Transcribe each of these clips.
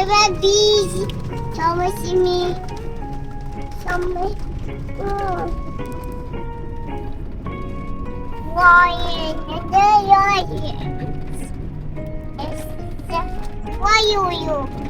baby. Sama sini. Sama. Lion. The lion. It's the lion.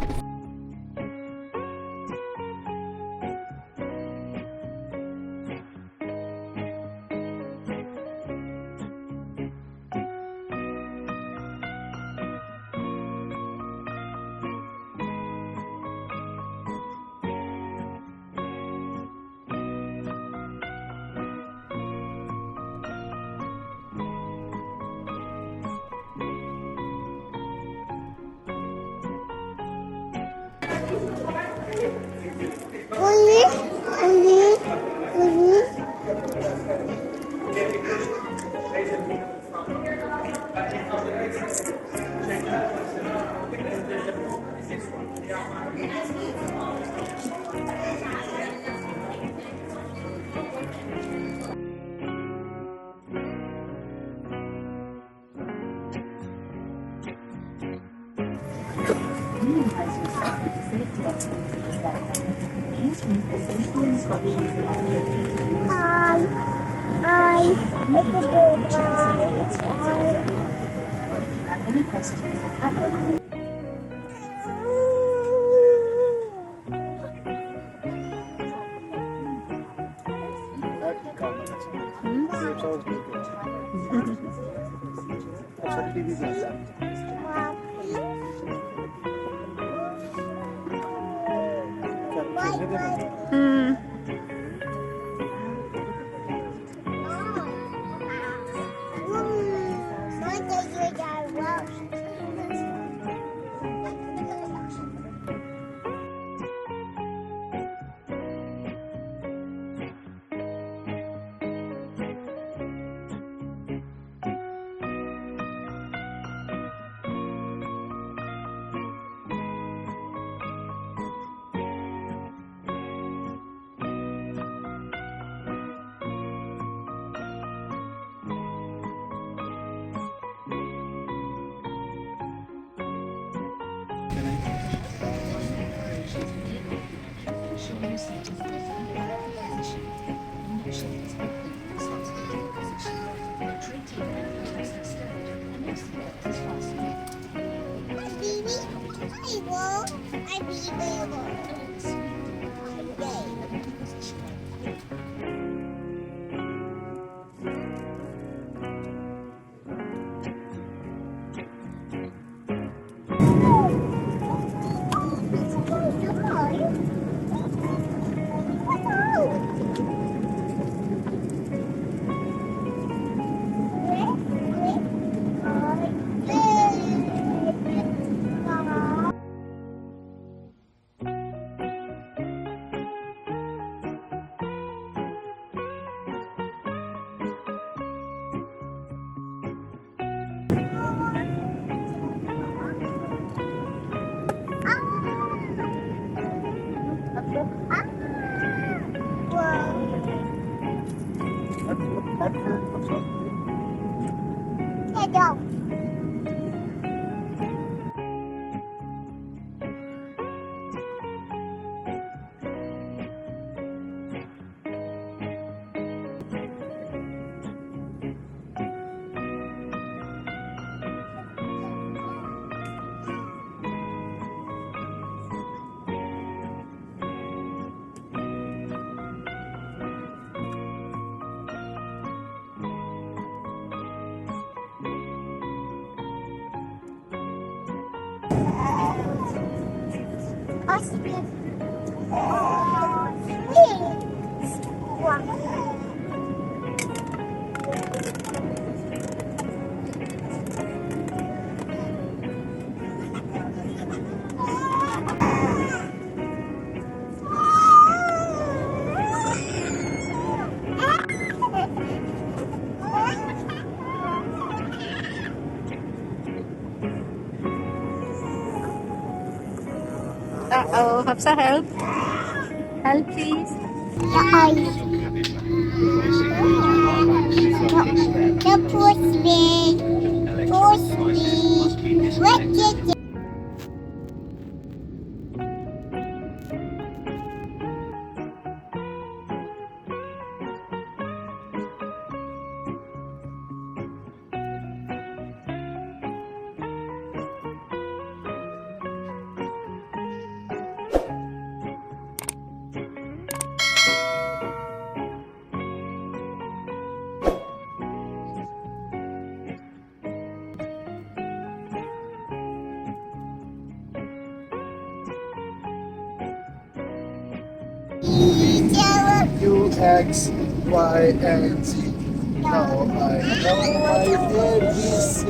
Uh-oh, Hafsa, help. Help, please. The push me. What is it? Yellow. U, X, Y, and Z. Now I know my ABC.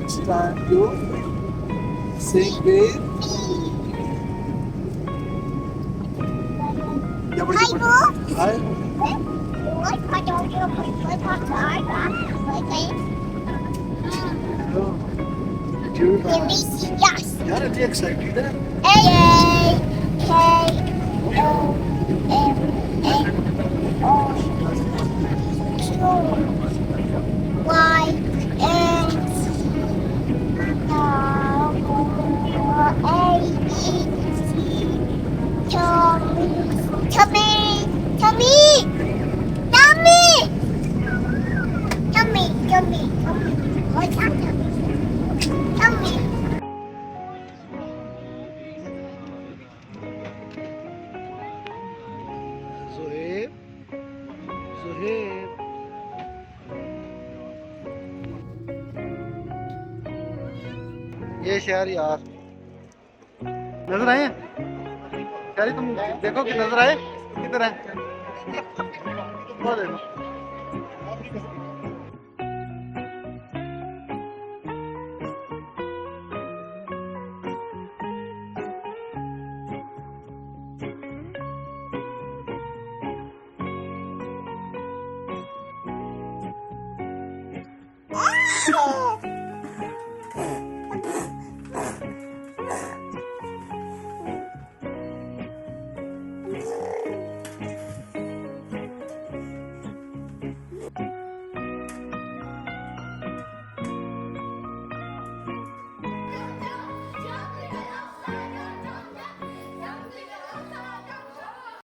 Next time you sing with. Yeah, but Hi, boo. I. What? I don't know what Did you? Yes. You're really excited. Eh? A K O M N O Q Y and A E C. Tommy, Tommy, Tommy, Tommy, Tommy, Tommy, Tommy. What's up, Tommy? Tommy. Zohaib. Zohaib. ये शहर यार नजर आए यार तुम देखो कि नजर आए किधर है वो देखो